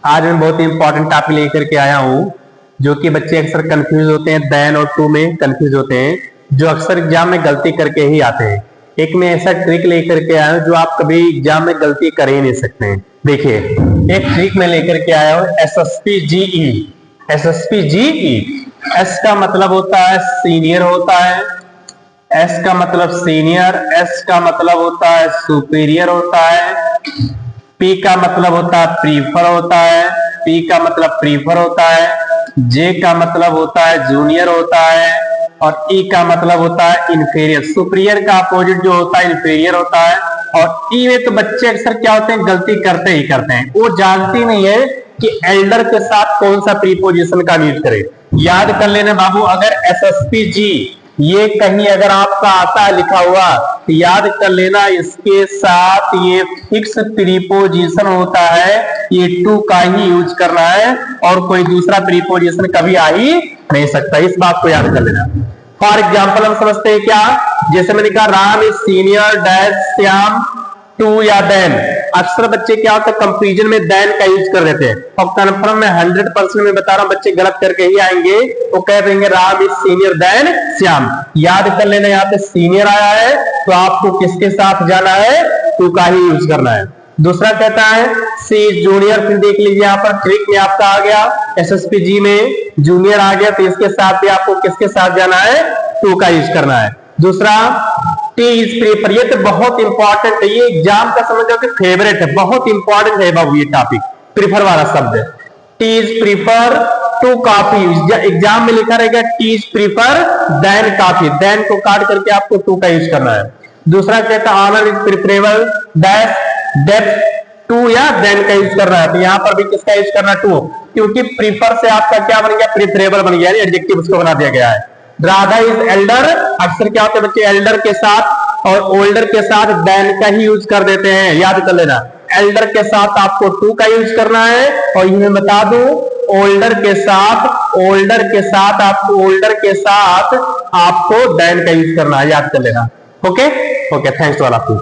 आज मैं बहुत ही इंपॉर्टेंट टॉपिक लेकर के आया हूँ, जो कि बच्चे अक्सर कंफ्यूज होते हैं, देन और टू में कंफ्यूज होते हैं, जो अक्सर एग्जाम में गलती करके ही आते हैं। एक मैं ऐसा ट्रिक लेकर के आया हूँ जो आप कभी एग्जाम में गलती कर ही नहीं सकते हैं। देखिए, एक ट्रिक मैं लेकर के आया हूँ, SSPGE। SSPGE, एस का मतलब होता है सीनियर होता है, एस का मतलब सीनियर, एस का मतलब होता है सुपीरियर होता है, पी का मतलब होता है प्रीफर होता है, पी का मतलब प्रीफर होता है, जे का मतलब होता है जूनियर होता है, और ई का मतलब होता है इंफीरियर। सुपीरियर का अपोजिट जो होता है इंफीरियर होता है। और ई में तो बच्चे अक्सर क्या होते हैं, गलती करते ही करते हैं, वो जानती नहीं है कि एल्डर के साथ कौन सा प्रीपोजिशन का यूज करें। याद कर लेना बाबू, अगर SSPG ये कहीं अगर आपका आता है लिखा हुआ तो याद कर लेना, इसके साथ ये फिक्स प्रीपोजिशन होता है, ये टू का ही यूज करना है और कोई दूसरा प्रीपोजिशन कभी आ ही नहीं सकता। इस बात को याद कर लेना। फॉर एग्जाम्पल हम समझते हैं क्या, जैसे मैंने कहा Ram is senior dash Shyam to या देन। अक्सर बच्चे क्या होता है कंपेरिजन में देन का यूज कर देते हैं, और कन्फर्म में 100% में बता रहा हूं बच्चे गलत करके ही आएंगे, वो कह देंगे Ram is senior then Shyam. याद कर लेना, यहाँ पे सीनियर आया है तो आपको किसके साथ जाना है, टू का ही यूज करना है। दूसरा कहता है सी जूनियर, फिर देख लीजिए यहाँ पर ट्रिक में आपका आ गया, SSPG में जूनियर आ गया तो इसके साथ भी आपको किसके साथ जाना है, टू का यूज करना है। दूसरा टी इज प्रीफर, ये तो बहुत इंपॉर्टेंट है, ये एग्जाम का समझ लो कि फेवरेट है, बहुत इंपॉर्टेंट है बाबू ये टॉपिक, प्रीफर वाला शब्द। Tea is prefer to coffee, exam में लिखा रहेगा tea is prefer than coffee, than को काट करके आपको टू का यूज करना है। दूसरा कहता है honour is preferable dash depth to या देन का यूज करना है, तो यहां पर भी किसका यूज करना, टू, क्योंकि प्रीफर से आपका क्या बन गया, प्रिफरेबल बन गया, एडजेक्टिव उसको बना दिया गया है। राधा इज एल्डर, अक्सर क्या होते हैं बच्चे एल्डर के साथ और ओल्डर के साथ देन का ही यूज कर देते हैं, याद कर लेना। एल्डर के साथ आपको टू का यूज करना है, और ये मैं बता दूं ओल्डर के साथ आपको देन का यूज करना है, याद कर लेना। Okay, thanks to all of you.